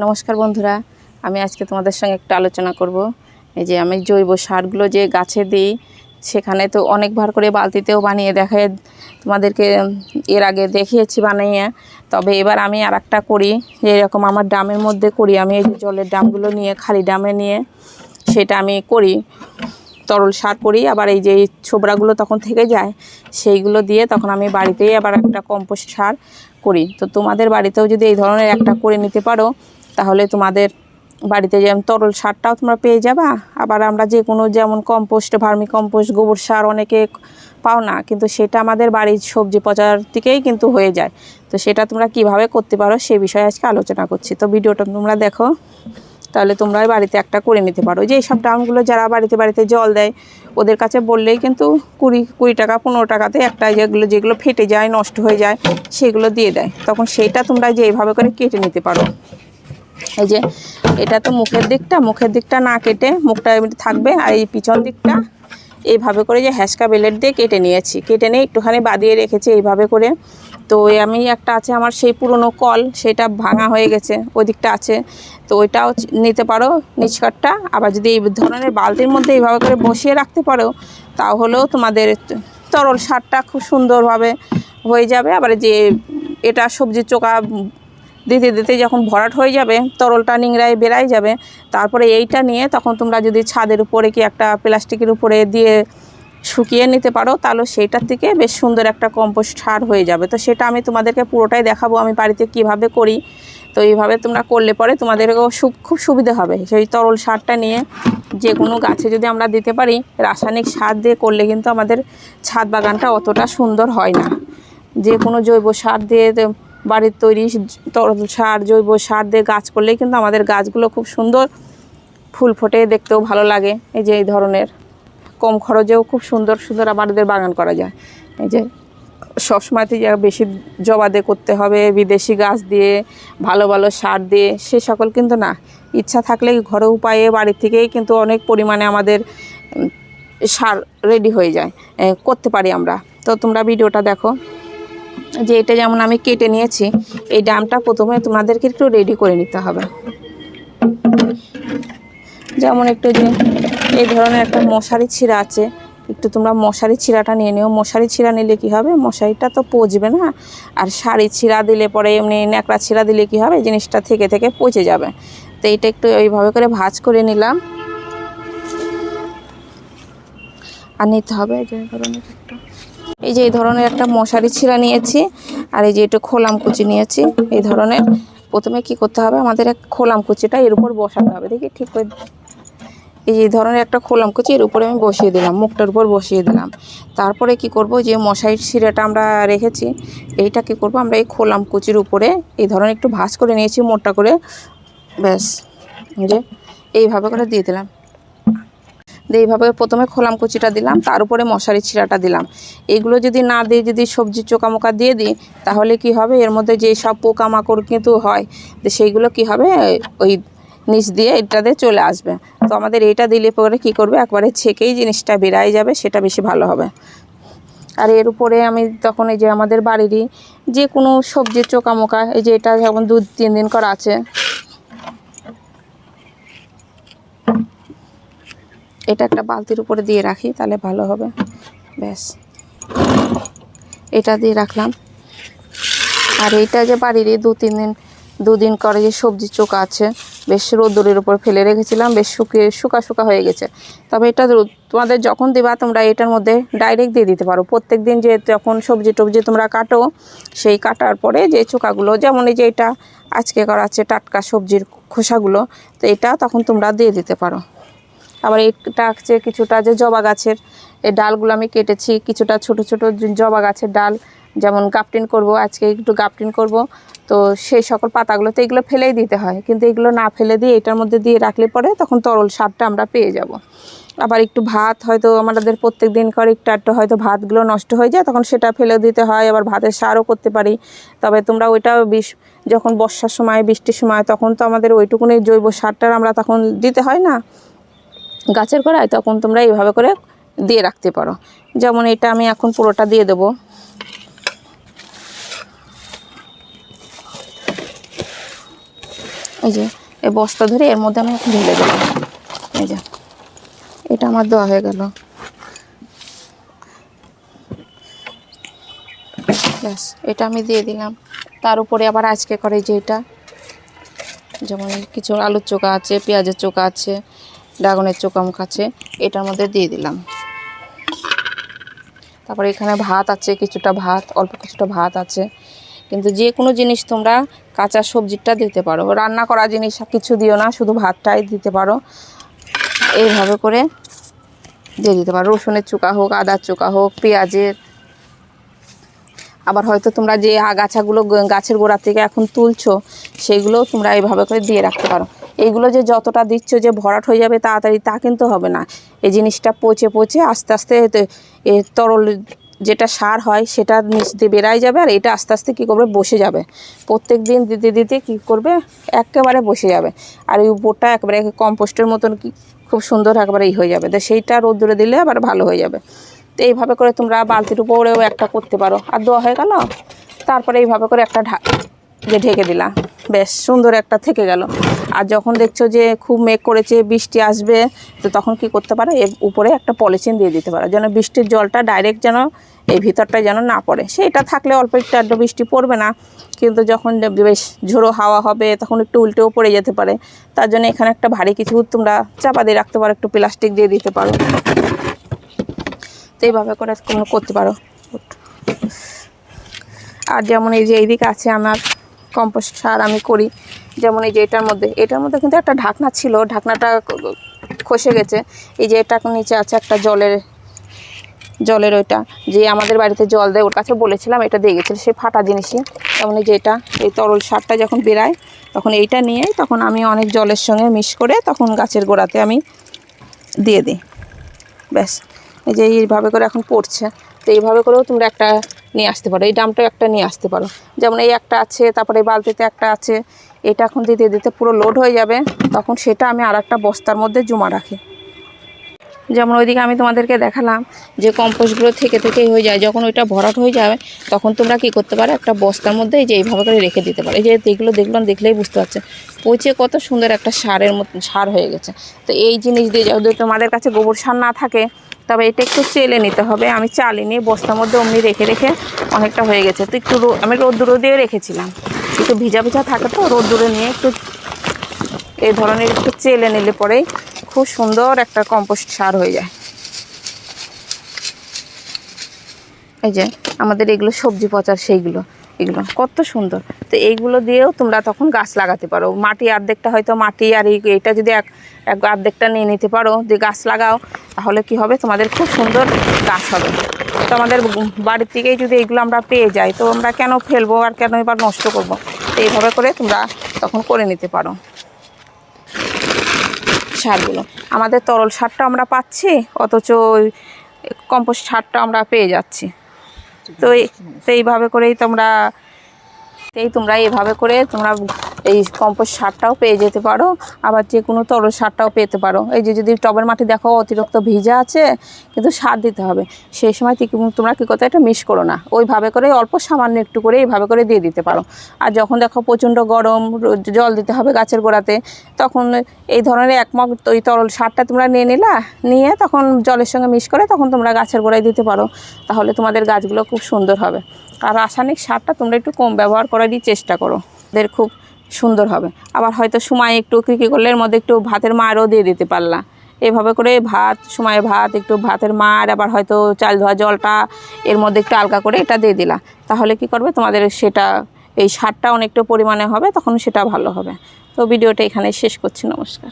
নমস্কার বন্ধুরা, আমি আজকে তোমাদের সঙ্গে একটু আলোচনা করব। এই যে আমি জৈব সারগুলো যে গাছে দিই, সেখানে তো অনেকবার করে বালতিতেও বানিয়ে দেখায় তোমাদেরকে, এর আগে দেখিয়েছি বানিয়ে। তবে এবার আমি আর একটা করি, এরকম আমার ড্রামের মধ্যে করি। আমি এই যে জলের ড্রামগুলো নিয়ে, খালি ড্রামে নিয়ে সেটা আমি করি, তরল সার করি। আবার এই যে ছোবড়াগুলো তখন থেকে যায়, সেইগুলো দিয়ে তখন আমি বাড়িতেই আবার একটা কম্পোস্ট সার করি। তো তোমাদের বাড়িতেও যদি এই ধরনের একটা করে নিতে পারো, তাহলে তোমাদের বাড়িতে যেমন তরল সারটাও তোমরা পেয়ে যাবা। আবার আমরা যে কোনো যেমন কম্পোস্ট, ভার্মি কম্পোস্ট, গোবর সার অনেকে পাও না, কিন্তু সেটা আমাদের বাড়ির সবজি পচার থেকেই কিন্তু হয়ে যায়। তো সেটা তোমরা কিভাবে করতে পারো সে বিষয়ে আজকে আলোচনা করছি। তো ভিডিওটা তোমরা দেখো, তাহলে তোমরা বাড়িতে একটা করে নিতে পারো। যে এইসব ড্রামগুলো যারা বাড়িতে বাড়িতে জল দেয়, ওদের কাছে বললেই কিন্তু 20 টাকা 15 টাকাতে একটা যেগুলো ফেটে যায়, নষ্ট হয়ে যায়, সেগুলো দিয়ে দেয়। তখন সেইটা তোমরা যে এইভাবে করে কেটে নিতে পারো। এই যে এটা তো মুখের দিকটা না কেটে, মুখটা এমনি থাকবে, আর এই পিছন দিকটা এইভাবে করে যে হ্যাসকা ব্লেড দিয়ে কেটে নিয়েছি। কেটে নিয়ে একটুখানি বাদিয়ে রেখেছি এইভাবে করে। তো আমি একটা আছে আমার সেই পুরনো কল, সেটা ভাঙা হয়ে গেছে, ওই দিকটা আছে, তো ওইটাও নিতে পারো নিচকাটটা। আবার যদি এই ধরনের বালতির মধ্যে এইভাবে করে বসিয়ে রাখতে পারো, তাহলেও তোমাদের তরল সারটা খুব সুন্দরভাবে হয়ে যাবে। আবার যে এটা সবজির চোকা দিতে দিতে যখন ভরাট হয়ে যাবে, তরলটা নিংড়ায় বেরাই যাবে, তারপরে এইটা নিয়ে তখন তোমরা যদি ছাদের উপরে কি একটা প্লাস্টিকের উপরে দিয়ে শুকিয়ে নিতে পারো, তাহলে সেইটার থেকে বেশ সুন্দর একটা কম্পোস্ট সার হয়ে যাবে। তো সেটা আমি তোমাদেরকে পুরোটাই দেখাবো আমি বাড়িতে কিভাবে করি। তো এইভাবে তোমরা করলে পরে তোমাদেরকেও খুব সুবিধা হবে। সেই তরল সারটা নিয়ে যে কোনো গাছে যদি আমরা দিতে পারি, রাসায়নিক সার দিয়ে করলে কিন্তু আমাদের ছাদ বাগানটা অতটা সুন্দর হয় না। যে কোনো জৈব সার দিয়ে, বাড়ির তৈরি তরল সার, জৈব সার দিয়ে গাছ করলেই কিন্তু আমাদের গাছগুলো খুব সুন্দর ফুল ফোটে, দেখতেও ভালো লাগে। এই যে এই ধরনের কম খরচেও খুব সুন্দর সুন্দর আমাদের বাগান করা যায়। এই যে সবসময়তে যে বেশি জবা দিয়ে করতে হবে, বিদেশি গাছ দিয়ে, ভালো ভালো সার দিয়ে, সে সকল কিন্তু না। ইচ্ছা থাকলে ঘরে উপায়ে বাড়ি থেকেই কিন্তু অনেক পরিমাণে আমাদের সার রেডি হয়ে যায়, করতে পারি আমরা। তো তোমরা ভিডিওটা দেখো। যে এটা যেমন আমি কেটে নিয়েছি, এই ড্রামটা প্রথমে তোমাদেরকে একটু রেডি করে নিতে হবে। যেমন একটু যে এই ধরনের একটা মশারি ছিঁড়া আছে, একটু তোমরা মশারি ছিঁড়াটা নিয়ে নিও। মশারি ছিঁড়া নিলে কি হবে, মশারিটা তো পচবে না। আর শাড়ি ছিঁড়া দিলে পরে, এমনি ন্যাকড়া ছিঁড়া দিলে কি হবে, জিনিসটা থেকে থেকে পচে যাবে। তো এইটা একটু এইভাবে করে ভাঁজ করে নিলাম। আর নিতে হবে এই যে এই ধরনের একটা মশারি ছিঁড়া নিয়েছি, আর এই যে একটু খোলাম কুচি নিয়েছি। এই ধরনের প্রথমে কি করতে হবে, আমাদের এক খোলাম কুচিটা এর উপর বসাতে হবে। দেখি ঠিক করে, এই যে ধরনের একটা খোলাম কুচি এর উপরে আমি বসিয়ে দিলাম, মুখটার উপর বসিয়ে দিলাম। তারপরে কি করব, যে মশারির ছিঁড়াটা আমরা রেখেছি, এইটা কি করব, আমরা এই খোলাম কুচির উপরে এই ধরনের একটু ভাঁজ করে নিয়েছি মোটা করে, ব্যাস যে এইভাবে করে দিয়ে দিলাম। এইভাবে প্রথমে খোলাম কুচিটা দিলাম, তার উপরে মশারি ছিঁড়াটা দিলাম। এইগুলো যদি না দিয়ে যদি সবজির চোকামোকা দিয়ে দিই, তাহলে কি হবে, এর মধ্যে যে সব পোকামাকড় কিন্তু হয়, তো সেইগুলো কি হবে, ওই নিচ দিয়ে এটাতে চলে আসবে। তো আমাদের এইটা দিলে পরে কি করবে, একবারে ছেঁকেই জিনিসটা বেরাই যাবে, সেটা বেশি ভালো হবে। আর এর উপরে আমি তখন এই যে আমাদের বাড়িরই যে কোনো সবজির চোকামোকা, এই যে এটা যখন 2-3 দিন করা আছে, এটা একটা বালতির উপরে দিয়ে রাখি, তাহলে ভালো হবে। ব্যাস এটা দিয়ে রাখলাম। আর এইটা যে বাড়িরই 2-3 দিন করে যে সবজি চোকা আছে, বেশ রোদ্দুরের উপর ফেলে রেখেছিলাম, বেশ শুকা হয়ে গেছে। তবে এটা তোমাদের যখন দেবা, তোমরা এটার মধ্যে ডাইরেক্ট দিয়ে দিতে পারো। প্রত্যেক দিন যে যখন সবজি টবজি তোমরা কাটো, সেই কাটার পরে যে চোকাগুলো, যেমন এই যে এটা আজকে করা আছে টাটকা সবজির খোসাগুলো, তো এটা তখন তোমরা দিয়ে দিতে পারো। আবার এটা আছে কিছুটা যে জবা গাছের এই ডালগুলো আমি কেটেছি, কিছুটা ছোট ছোট জবা গাছের ডাল, যেমন গাপটিন করব, আজকে একটু গাপটিন করব, তো সেই সকল পাতাগুলো তো এগুলো ফেলেই দিতে হয়, কিন্তু এগুলো না ফেলে দিয়ে এটার মধ্যে দিয়ে রাখলে পরে তখন তরল সারটা আমরা পেয়ে যাব। আবার একটু ভাত হয়তো আমাদের প্রত্যেক দিন করে একটু হয়তো ভাতগুলো নষ্ট হয়ে যায়, তখন সেটা ফেলে দিতে হয়, আবার ভাতের সারও করতে পারি। তবে তোমরা ওইটাও যখন বর্ষার সময়, বৃষ্টির সময়, তখন তো আমাদের ওইটুকুনি জৈব সারটা আমরা তখন দিতে হয় না গাছের গোড়ায়, তখন তোমরা এইভাবে করে দিয়ে রাখতে পারো। যেমন এটা আমি এখন পুরোটা দিয়ে দেবো। এই যে এই বস্তা ধরে এর মধ্যে আমি এখন ঢেলে দেবো। এই যে এটা আমার দেওয়া হয়ে গেল। ব্যাস এটা আমি দিয়ে দিলাম। তার উপরে আবার আজকে করে যে এটা যেমন কিছু আলুর চোখা আছে, পেঁয়াজের চোখা আছে, ড্রাগনের চোখা মুখ আছে, এটার মধ্যে দিয়ে দিলাম। তারপরে এখানে ভাত আছে, কিছুটা ভাত, অল্প কিছুটা ভাত আছে। কিন্তু যে কোনো জিনিস তোমরা কাঁচা সবজিটা দিতে পারো, রান্না করা জিনিস কিছু দিও না, শুধু ভাতটাই দিতে পারো। এইভাবে করে দিয়ে দিতে পারো, রসুনের চোখা হোক, আদার চোখা হোক, পেঁয়াজের। আবার হয়তো তোমরা যে আগাছাগুলো গাছের গোড়া থেকে এখন তুলছো সেইগুলোও তোমরা এইভাবে করে দিয়ে রাখতে পারো। এইগুলো যে যতটা দিচ্ছ যে ভরাট হয়ে যাবে তাড়াতাড়ি তা কিন্তু হবে না। এই জিনিসটা পচে পচে আস্তে আস্তে তরল যেটা সার হয় সেটা নিচ দিয়ে বেরাই যাবে, আর এটা আস্তে আস্তে কী করবে বসে যাবে। প্রত্যেক দিন দিতে দিতে কী করবে একেবারে বসে যাবে, আর এই উপরটা একেবারে কম্পোস্টের মতন কি খুব সুন্দর একেবারে হয়ে যাবে। তো সেইটা রোদ্দুরে দিলে আবার ভালো হয়ে যাবে। তো এইভাবে করে তোমরা বালতির উপরেও একটা করতে পারো। আর দেওয়া হয়ে গেল, তারপরে এইভাবে করে একটা ঢেকে দিলা, বেশ সুন্দর একটা থেকে গেল। আর যখন দেখছো যে খুব মেঘ করেছে, বৃষ্টি আসবে, তো তখন কি করতে পারো, এর উপরে একটা পলিথিন দিয়ে দিতে পারো, যেন বৃষ্টির জলটা ডাইরেক্ট যেন এই ভিতরটায় যেন না পড়ে। সেটা থাকলে অল্প একটু আধটু বৃষ্টি পড়বে না, কিন্তু যখন বেশ ঝোড়ো হাওয়া হবে তখন একটু উল্টেও পড়ে যেতে পারে। তার জন্য এখানে একটা ভারী কিছু তোমরা চাপা দিয়ে রাখতে পারো, একটু প্লাস্টিক দিয়ে দিতে পারো। তো এইভাবে করে তোমরা করতে পারো। আর যেমন এই যে এইদিকে আছে আমার কম্পোস্ট সার আমি করি, যেমন এই যে এটার মধ্যে কিন্তু একটা ঢাকনা ছিল, ঢাকনাটা খসে গেছে। এই যে এটা নিচে আছে একটা জলের ওইটা যে আমাদের বাড়িতে জল দেয়, ওর কাছে বলেছিলাম, এটা দিয়ে গেছিলো সেই ফাটা জিনিসই। যেমন এই যে এটা এই তরল সারটা যখন বেরায় তখন এইটা নিয়ে তখন আমি অনেক জলের সঙ্গে মিক্স করে তখন গাছের গোড়াতে আমি দিয়ে দিই। ব্যাস এই যে এইভাবে করে এখন পড়ছে। তো এইভাবে করেও তোমরা একটা নিয়ে আসতে পারো, এই ড্রামটাও একটা নিয়ে আসতে পারো। যেমন এই একটা আছে, তারপরে এই বালতিতে একটা আছে, এটা এখন দিতে দিতে পুরো লোড হয়ে যাবে, তখন সেটা আমি আর একটা বস্তার মধ্যে জমা রাখি। যেমন ওইদিকে আমি তোমাদেরকে দেখালাম যে কম্পোস্টগুলো থেকে হয়ে যায়, যখন ওইটা ভরাট হয়ে যাবে তখন তোমরা কী করতে পারো, একটা বস্তার মধ্যে এই যে এইভাবে করে রেখে দিতে পারো। এই যে এগুলো দেখলেই বুঝতে পারছে পচে কত সুন্দর একটা সারের মতো সার হয়ে গেছে। তো এই জিনিস দিয়ে যদি তোমাদের কাছে গোবর সার না থাকে, তবে এটা একটু চেলে নিতে হবে। আমি চালিনি, বস্তার মধ্যে অমনি রেখে অনেকটা হয়ে গেছে। তো একটু আমি রোদ্দুরে দিয়ে রেখেছিলাম, একটু ভিজা থাকে, তো রোদ্দুরে নিয়ে একটু এই ধরনের একটু চেলে নিলে পরেই খুব সুন্দর একটা কম্পোস্ট সার হয়ে যায়। এই যে আমাদের এগুলো সবজি পচার এগুলো কত সুন্দর। তো এইগুলো দিয়েও তোমরা তখন গাছ লাগাতে পারো। মাটি অর্ধেকটা হয়তো মাটি আর এইটা যদি এক অর্ধেকটা নিয়ে নিতে পারো, দিয়ে গাছ লাগাও, তাহলে কি হবে তোমাদের খুব সুন্দর গাছ হবে। তো আমাদের বাড়ির থেকেই যদি এইগুলো আমরা পেয়ে যাই, তো আমরা কেন ফেলবো আর কেন এবার নষ্ট করবো। তো এইভাবে করে তোমরা তখন করে নিতে পারো সারগুলো। আমাদের তরল সারটা আমরা পাচ্ছি, অথচ কম্পোস্ট সারটা আমরা পেয়ে যাচ্ছি। তো এইভাবে করেই তোমরা এইভাবে করে তোমরা এই কম্পোস্ট সারটাও পেয়ে যেতে পারো, আবার যে কোনো তরল সারটাও পেতে পারো। এই যে যদি টবের মাটি দেখো অতিরিক্ত ভিজা আছে কিন্তু সার দিতে হবে, সেই সময় তোমরা কী করতে, এটা মিক্স করো না, ওইভাবে করে অল্প সামান্য একটু করে এইভাবে করে দিয়ে দিতে পারো। আর যখন দেখো প্রচণ্ড গরম, জল দিতে হবে গাছের গোড়াতে, তখন এই ধরনের এক মগ ওই তরল সারটা তোমরা নিয়ে তখন জলের সঙ্গে মিক্স করে তখন তোমরা গাছের গোড়ায় দিতে পারো, তাহলে তোমাদের গাছগুলো খুব সুন্দর হবে। আর রাসায়নিক সারটা তোমরা একটু কম ব্যবহার করারই চেষ্টা করো, ওদের খুব সুন্দর হবে। আবার হয়তো সময় একটু কী করলে এর মধ্যে একটু ভাতের মারও দিয়ে দিতে পারলা, এভাবে করে সময় ভাত একটু ভাতের মার, আবার হয়তো চাল ধোয়া জলটা এর মধ্যে একটু হালকা করে এটা দিয়ে দিলা, তাহলে কি করবে তোমাদের সেটা এই সারটা অনেকটা পরিমাণে হবে, তখন সেটা ভালো হবে। তো ভিডিওটা এখানে শেষ করছি, নমস্কার।